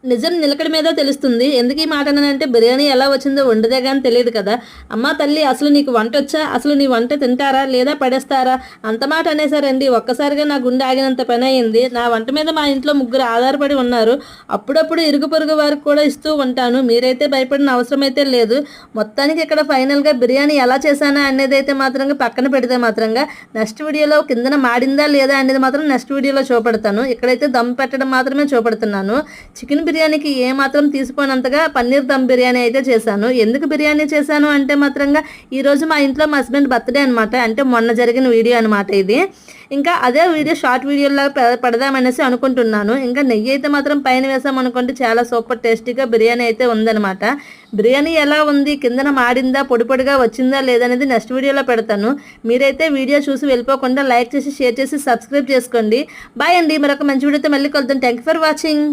నిజం నిలకడ మీద తెలుస్తుంది. ఎందుకు ఈ మాట అన్నానంటే బిర్యానీ ఎలా వచ్చిందో వండితే గాని తెలియదు కదా! అమ్మా తల్లి అసలు నీకు వంటొచ్చా? అసలు నీ వంట తింటారా? లేదా పడేస్తారా? అంత మాట అనేసారండి. ఒక్కసారిగా నా గుండె ఆగినంత పనయింది. నా వంట మీద మా ఇంట్లో ముగ్గురు ఆధారపడి ఉన్నారు. అప్పుడప్పుడు ఇరుగు పొరుగు వారికి కూడా ఇస్తూ ఉంటాను. మీరైతే భయపడిన అవసరమైతే లేదు. మొత్తానికి ఇక్కడ ఫైనల్‌గా బిర్యానీ ఎలా చేశానా అనేదైతే మాత్రంగా పక్కన పెడితే మాత్రంగా నెక్స్ట్ వీడియోలో కిందన మాడిందా లేదా అనేది మాత్రం నెక్స్ట్ వీడియోలో చూపెడతాను. ఇక్కడైతే దమ్ పెట్టడం మాత్రమే చూపెడుతున్నాను. చికెన్ బిర్యానీకి ఏమాత్రం తీసిపోయినంతగా పన్నీర్ దమ్ బిర్యానీ అయితే చేశాను. ఎందుకు బిర్యానీ చేశాను అంటే మాత్రంగా ఈరోజు మా ఇంట్లో మా హస్బెండ్ బర్త్డే అనమాట. అంటే మొన్న జరిగిన వీడియో అనమాట ఇది. ఇంకా అదే వీడియో షార్ట్ వీడియోలాగా పెడదామనేసి అనుకుంటున్నాను. ఇంకా నెయ్యి అయితే మాత్రం పైన వేసామనుకోండి చాలా సూపర్ టేస్టీగా బిర్యానీ అయితే ఉందనమాట. బిర్యానీ ఎలా ఉంది, కిందన మాడిందా, పొడి పొడిగా వచ్చిందా లేదనేది నెక్స్ట్ వీడియోలో పెడతాను. మీరైతే వీడియో చూసి వెళ్ళిపోకుండా లైక్ చేసి, షేర్ చేసి, సబ్స్క్రైబ్ చేసుకోండి. బాయ్ అండి. మరొక మంచి వీడియోతో మళ్ళీ కలుద్దాం. Thank you for watching.